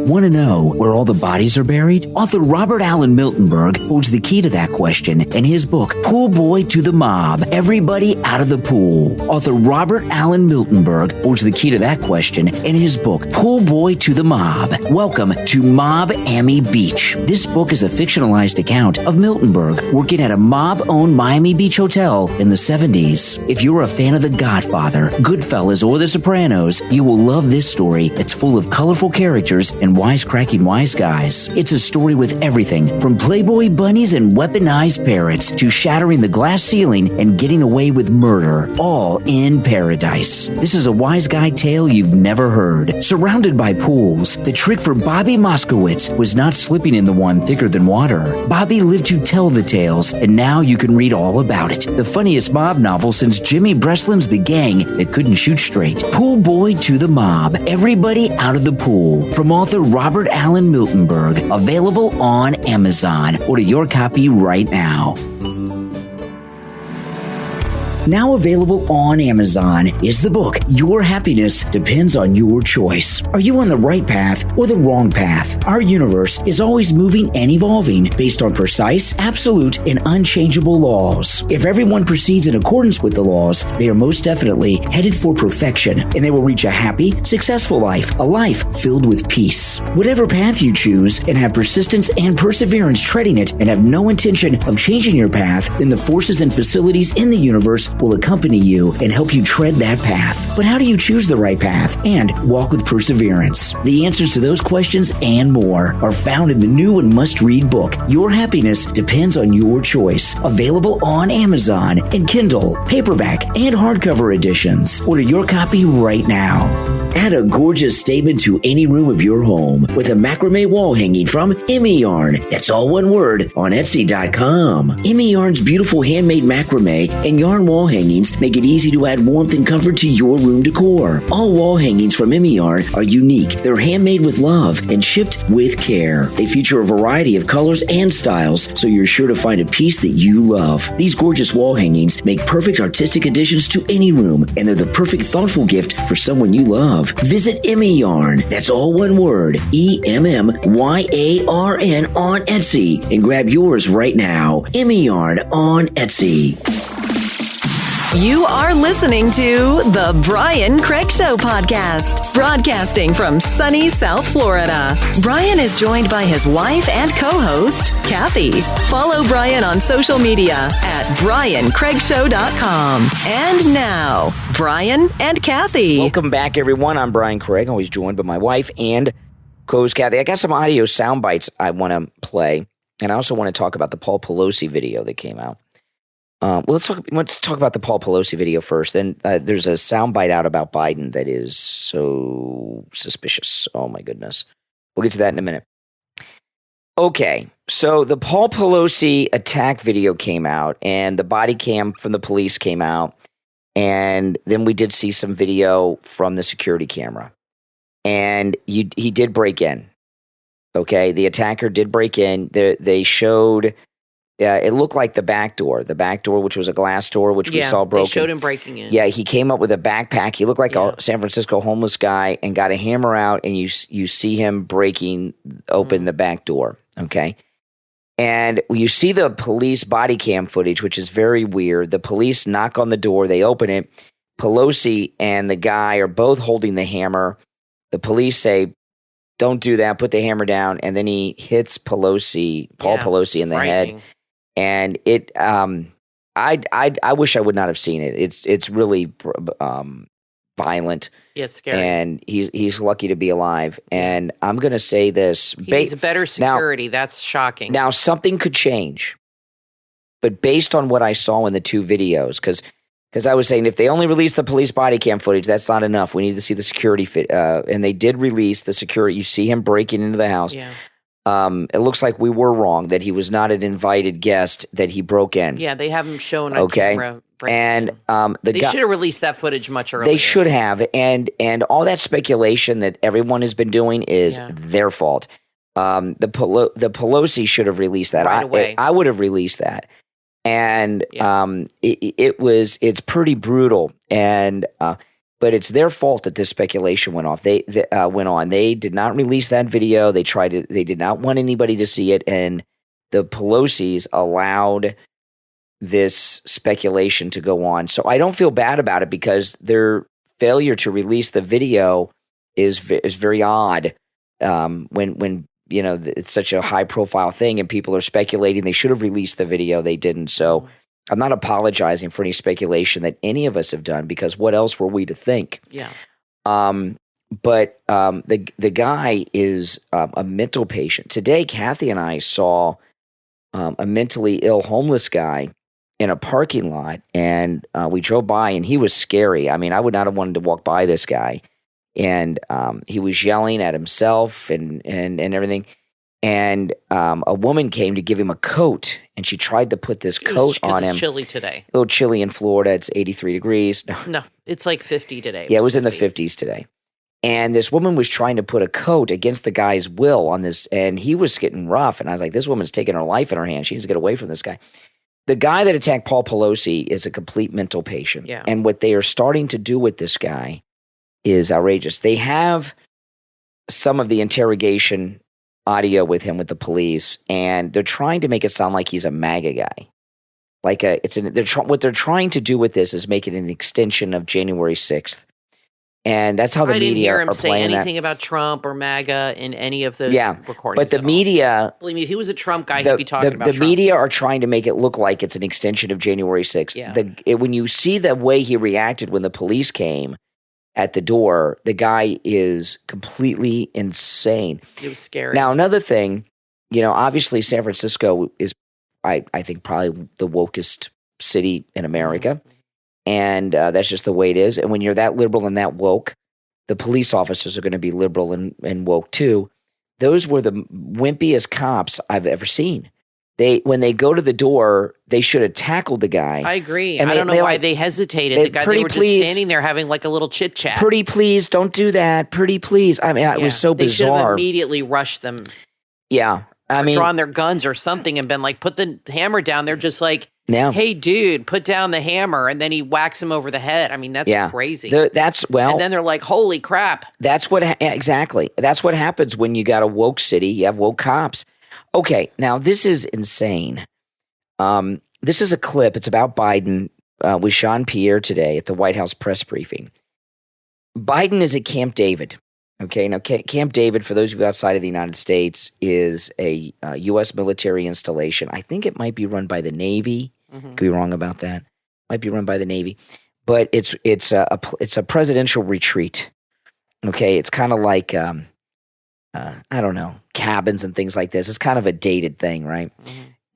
Want to know where all the bodies are buried? Author Robert Allen Miltenberg holds the key to that question in his book, Pool Boy to the Mob, Everybody Out of the Pool. Author Robert Allen Miltenberg holds the key to that question in his book, Pool Boy to the Mob. Welcome to Mob-Ammy Beach. This book is a fictionalized account of Miltenberg working at a mob-owned Miami Beach hotel in the 70s. If you're a fan of The Godfather, Goodfellas, or The Sopranos, you will love this story that's full of colorful characters and wisecracking wise guys. It's a story with everything from Playboy bunnies and weaponized parrots to shattering the glass ceiling and getting away with murder, all in paradise. This is a wise guy tale you've never heard. Surrounded by pools, the trick for Bobby Moskowitz was not slipping in the one thicker than water. Bobby lived to tell the tales, and now you can read all about it. The funniest mob novel since Jimmy Breslin's The Gang That Couldn't Shoot Straight. Pool Boy to the Mob, Everybody Out of the Pool. From author Robert Allen Miltenberg, available on Amazon. Order your copy right now. Now available on Amazon is the book, Your Happiness Depends on Your Choice. Are you on the right path or the wrong path? Our universe is always moving and evolving based on precise, absolute, and unchangeable laws. If everyone proceeds in accordance with the laws, they are most definitely headed for perfection, and they will reach a happy, successful life, a life filled with peace. Whatever path you choose and have persistence and perseverance treading it and have no intention of changing your path, then the forces and facilities in the universe will accompany you and help you tread that path. But how do you choose the right path and walk with perseverance? The answers to those questions and more are found in the new and must-read book, Your Happiness Depends on Your Choice, available on Amazon in Kindle, paperback, and hardcover editions. Order your copy right now. Add a gorgeous statement to any room of your home with a macrame wall hanging from Emmy Yarn. That's all one word on Etsy.com. Emmy Yarn's beautiful handmade macrame and yarn wall hangings make it easy to add warmth and comfort to your room decor. All wall hangings from Emmy Yarn are unique. They're handmade with love and shipped with care. They feature a variety of colors and styles, so you're sure to find a piece that you love. These gorgeous wall hangings make perfect artistic additions to any room, and they're the perfect thoughtful gift for someone you love. Visit Emmy Yarn, that's all one word, EMMYARN on Etsy, and grab yours right now. Emmy Yarn on Etsy. You are listening to the Brian Craig Show podcast, broadcasting from sunny South Florida. Brian is joined by his wife and co-host, Kathy. Follow Brian on social media at BrianCraigShow.com. And now, Brian and Kathy. Welcome back, everyone. I'm Brian Craig, always joined by my wife and co-host, Kathy. I got some audio sound bites I want to play, and I also want to talk about the Paul Pelosi video that came out. Let's talk about the Paul Pelosi video first. Then there's a soundbite out about Biden that is so suspicious. Oh, my goodness. We'll get to that in a minute. Okay, so the Paul Pelosi attack video came out, and the body cam from the police came out, and then we did see some video from the security camera. And he did break in. Okay, the attacker did break in. They showed... it looked like the back door, which was a glass door, which we saw broken. They showed him breaking in. Yeah, he came up with a backpack. He looked like a San Francisco homeless guy and got a hammer out, and you see him breaking open the back door, okay? And you see the police body cam footage, which is very weird. The police knock on the door. They open it. Pelosi and the guy are both holding the hammer. The police say, don't do that, put the hammer down, and then he hits Paul Pelosi in the head. And it, I wish I would not have seen it. It's really violent. Yeah, it's scary. And he's lucky to be alive. And I'm going to say this: he needs better security. That's shocking. Now something could change, but based on what I saw in the two videos, because I was saying if they only release the police body cam footage, that's not enough. We need to see the security fit. And they did release the security. You see him breaking into the house. Yeah. It looks like we were wrong that he was not an invited guest, that he broke in. Yeah, they haven't shown on camera. And they should have released that footage much earlier. They should have, and all that speculation that everyone has been doing is their fault. The Pelosi should have released that right away. I would have released that, and it's pretty brutal, and but it's their fault that this speculation went off. They went on. They did not release that video. They did not want anybody to see it, and the Pelosi's allowed this speculation to go on. So I don't feel bad about it because their failure to release the video is very odd. When it's such a high profile thing and people are speculating they should have released the video, they didn't. So I'm not apologizing for any speculation that any of us have done, because what else were we to think? Yeah. But the guy is a mental patient. Today, Kathy and I saw a mentally ill homeless guy in a parking lot, and we drove by, and he was scary. I mean, I would not have wanted to walk by this guy. And he was yelling at himself and everything. And a woman came to give him a coat, and she tried to put this coat on him. It's chilly today. A little chilly in Florida. It's 83 degrees. No, it's like 50 today. Yeah, it was in the 50s today. And this woman was trying to put a coat against the guy's will on this, and he was getting rough. And I was like, this woman's taking her life in her hands. She needs to get away from this guy. The guy that attacked Paul Pelosi is a complete mental patient. Yeah. And what they are starting to do with this guy is outrageous. They have some of the interrogation audio with him with the police, and they're trying to make it sound like he's a MAGA guy. What they're trying to do with this is make it an extension of January 6th. And that's how the media are playing that. I didn't hear him say anything about Trump or MAGA in any of those recordings. But the media... Believe me, if he was a Trump guy, he'd be talking about Trump. The media are trying to make it look like it's an extension of January 6th. Yeah. When you see the way he reacted when the police came at the door, the guy is completely insane. It was scary. Now, another thing, obviously San Francisco is, I think, probably the wokest city in America. Mm-hmm. And that's just the way it is. And when you're that liberal and that woke, the police officers are going to be liberal and woke too. Those were the wimpiest cops I've ever seen. When they go to the door, they should have tackled the guy. I agree. And I don't know why they hesitated. They were just standing there having like a little chit chat. Pretty please, don't do that. Pretty please. I mean, it was so bizarre. They should have immediately rushed them. Yeah. Drawn their guns or something and been like, put the hammer down. They're just like, hey, dude, put down the hammer. And then he whacks him over the head. I mean, that's crazy. And then they're like, holy crap. That's exactly. That's what happens when you got a woke city. You have woke cops. Okay, now this is insane. This is a clip. It's about Biden. with Sean Pierre today at the White House press briefing. Biden is at Camp David. Okay, now Camp David, for those of you outside of the United States, is a U.S. military installation. I think it might be run by the Navy. Could be wrong about that. Might be run by the Navy, but it's a presidential retreat. Okay, it's kind of like I don't know, cabins and things like this. It's kind of a dated thing, right?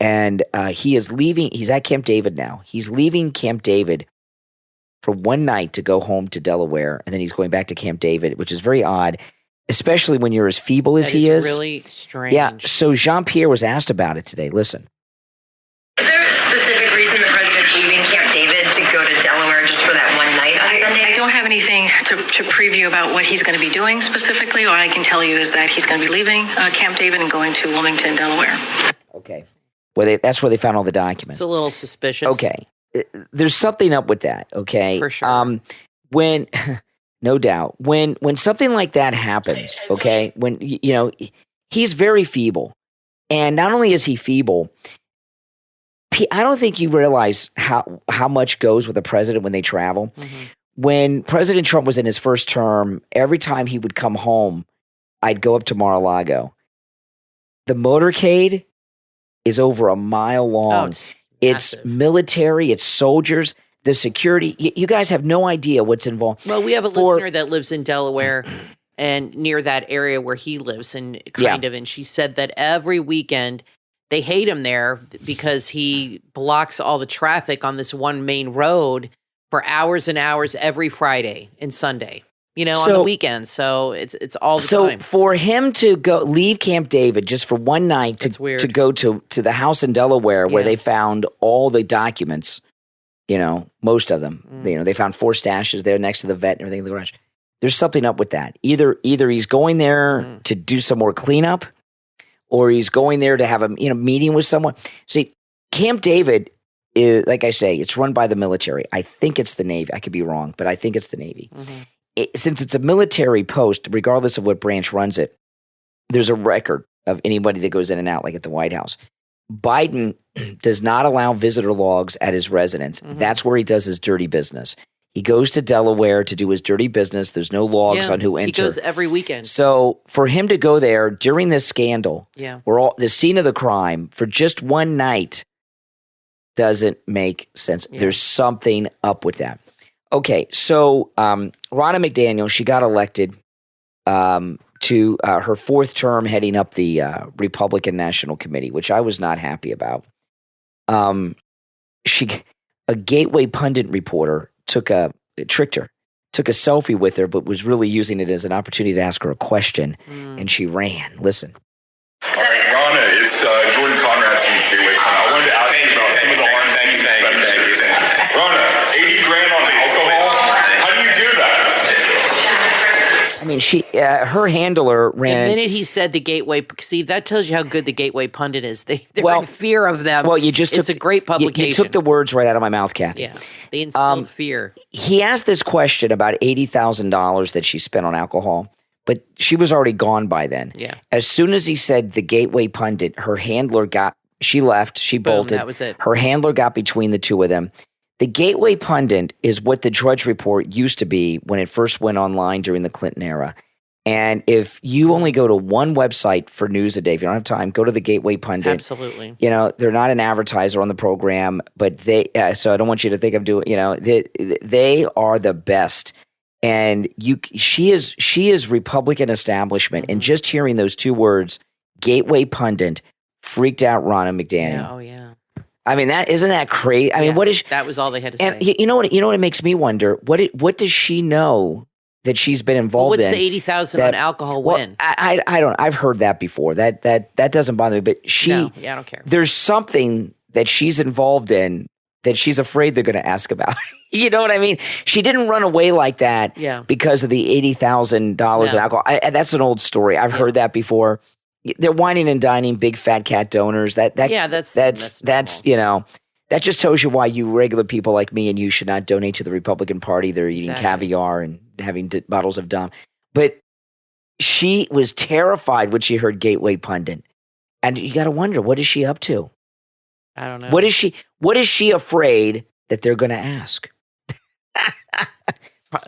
And he is leaving. He's at Camp David now. He's leaving Camp David for one night to go home to Delaware, and then he's going back to Camp David, which is very odd, especially when you're as feeble as he is. Really strange. Yeah. So Jean-Pierre was asked about it today. Listen. Is there a specific reason the president's leaving Camp David to go to Delaware just for that one night on Sunday? I don't have anything to preview about what he's going to be doing specifically. All I can tell you is that he's going to be leaving Camp David and going to Wilmington, Delaware. Okay. Well, that's where they found all the documents. It's a little suspicious. Okay. There's something up with that, okay? For sure. When, no doubt, when something like that happens, okay, when, he's very feeble. And not only is he feeble, I don't think you realize how much goes with a president when they travel. When President Trump was in his first term, every time he would come home, I'd go up to Mar-a-Lago. The motorcade is over a mile long. It's military. It's soldiers. The security. You guys have no idea what's involved. Well, we have a listener that lives in Delaware and near that area where he lives, and and she said that every weekend they hate him there because he blocks all the traffic on this one main road for hours and hours every Friday and Sunday. On the weekends. So it's all the time. So for him to leave Camp David just for one night to go to the house in Delaware where they found all the documents, most of them. They found 4 stashes there next to the vet and everything in the garage. There's something up with that. Either he's going there to do some more cleanup, or he's going there to have a meeting with someone. See, Camp David is, like I say, it's run by the military. I think it's the Navy. I could be wrong, but I think it's the Navy. Since it's a military post, regardless of what branch runs it, there's a record of anybody that goes in and out, like at the White House. Biden does not allow visitor logs at his residence. That's where he does his dirty business. He goes to Delaware to do his dirty business. There's no logs on who entered. He goes every weekend. So for him to go there during this scandal, where the scene of the crime, for just one night doesn't make sense. There's something up with that. Okay, so Ronna McDaniel, she got elected to her 4th term heading up the Republican National Committee, which I was not happy about. A Gateway pundit reporter tricked her, took a selfie with her, but was really using it as an opportunity to ask her a question, and she ran. Listen. All right, Ronna, it's Jordan Conrad from Gateway. I wanted to ask you about some of the harms that you expect. Ronna, $80,000 on alcohol? How do you do that? I mean, her handler ran. The minute he said the Gateway, see, that tells you how good the Gateway pundit is. They're in fear of them. Well, it's a great publication. You took the words right out of my mouth, Kathy. Yeah, they instilled fear. He asked this question about $80,000 that she spent on alcohol, but she was already gone by then. Yeah. As soon as he said the Gateway pundit, her handler she left, she bolted. That was it. Her handler got between the two of them. The Gateway pundit is what the Drudge Report used to be when it first went online during the Clinton era. And if you only go to one website for news a day, if you don't have time, go to the Gateway pundit. Absolutely. They're not an advertiser on the program, but so I don't want you to think I'm doing, they are the best. And she is Republican establishment. And just hearing those 2 words, Gateway pundit, freaked out Ronna McDaniel. Yeah, oh yeah. I mean, isn't that crazy? I mean, what is that was all they had to say. And you know what it makes me wonder? What does she know that she's been involved in? What's the $80,000 on alcohol win? I don't. I've heard that before. That doesn't bother me. But I don't care. There's something that she's involved in that she's afraid they're going to ask about. You know what I mean? She didn't run away like that because of the $80,000 in alcohol. That's an old story. I've heard that before. They're whining and dining big fat cat donors. That's that just tells you why you regular people like me and you should not donate to the Republican Party. They're eating caviar and having bottles of Dom. But she was terrified when she heard Gateway pundit, and you got to wonder, what is she up to? I don't know. What is she afraid that they're going to ask.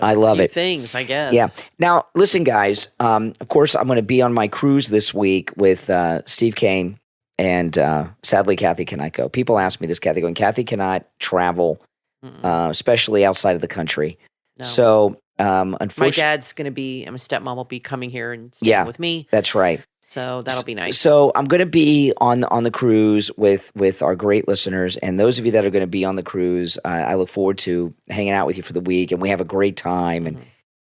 I love it. Things, I guess. Yeah. Now, listen, guys. Of course, I'm going to be on my cruise this week with Steve Kane and sadly, Kathy cannot go. People ask me this, Kathy, going, Kathy cannot travel, especially outside of the country. No. So, unfortunately, my dad's going to be, my stepmom will be coming here and staying with me. That's right. So that'll be nice. So I'm going to be on the cruise with our great listeners, and those of you that are going to be on the cruise, I look forward to hanging out with you for the week, and we have a great time, and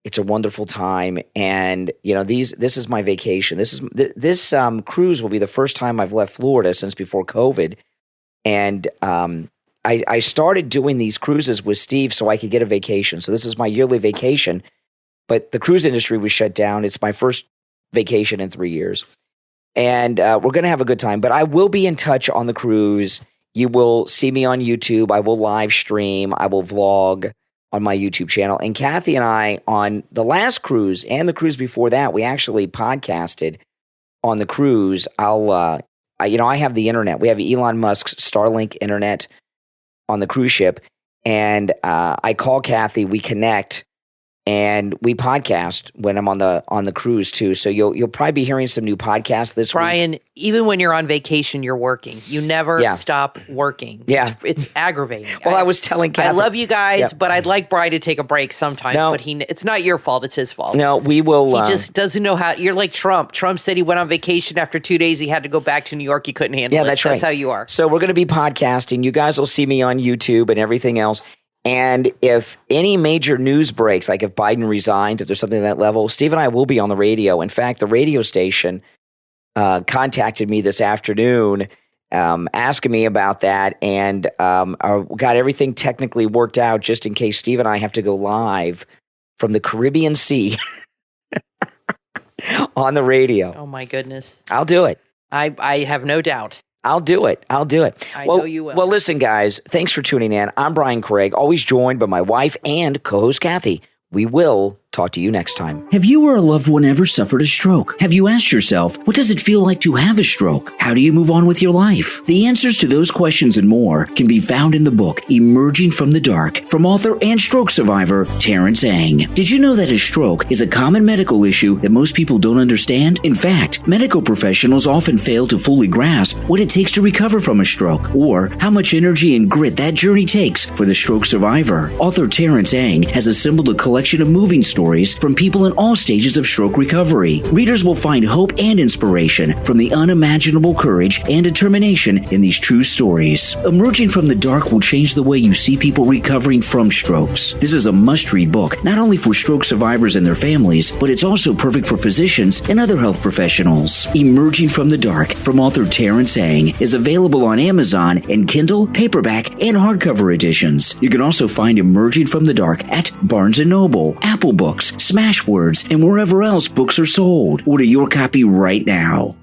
it's a wonderful time. And this is my vacation. This cruise will be the first time I've left Florida since before COVID, and I started doing these cruises with Steve so I could get a vacation. So this is my yearly vacation, but the cruise industry was shut down. It's my first vacation in 3 years, and we're going to have a good time, but I will be in touch on the cruise. You will see me on YouTube. I will live stream. I will vlog on my YouTube channel. And Kathy and I, on the last cruise and the cruise before that, we actually podcasted on the cruise. I have the internet. We have Elon Musk's Starlink internet on the cruise ship, and I call Kathy, we connect, and we podcast when I'm on the cruise too. So you'll probably be hearing some new podcasts this week. Brian, even when you're on vacation, you're working. You never stop working. Yeah. It's aggravating. Well, I was telling Kathy, I love you guys, but I'd like Brian to take a break sometimes. No. But it's not your fault. It's his fault. No, we will. He just doesn't know how. You're like Trump. Trump said he went on vacation after 2 days. He had to go back to New York. He couldn't handle it. That's right. That's how you are. So we're going to be podcasting. You guys will see me on YouTube and everything else. And if any major news breaks, like if Biden resigns, if there's something at that level, Steve and I will be on the radio. In fact, the radio station contacted me this afternoon asking me about that, and got everything technically worked out just in case Steve and I have to go live from the Caribbean Sea on the radio. Oh, my goodness. I'll do it. I have no doubt. I'll do it. I know you will. Well, listen, guys, thanks for tuning in. I'm Brian Craig, always joined by my wife and co-host Kathy. We will talk to you next time. Have you or a loved one ever suffered a stroke? Have you asked yourself, what does it feel like to have a stroke? How do you move on with your life? The answers to those questions and more can be found in the book Emerging from the Dark from author and stroke survivor Terrence Ng. Did you know that a stroke is a common medical issue that most people don't understand? In fact, medical professionals often fail to fully grasp what it takes to recover from a stroke, or how much energy and grit that journey takes for the stroke survivor. Author Terrence Ng has assembled a collection of moving stories from people in all stages of stroke recovery. Readers will find hope and inspiration from the unimaginable courage and determination in these true stories. Emerging from the Dark will change the way you see people recovering from strokes. This is a must-read book, not only for stroke survivors and their families, but it's also perfect for physicians and other health professionals. Emerging from the Dark from author Terrence Ng is available on Amazon in Kindle, paperback, and hardcover editions. You can also find Emerging from the Dark at Barnes & Noble, Apple Books, Smashwords, and wherever else books are sold. Order your copy right now.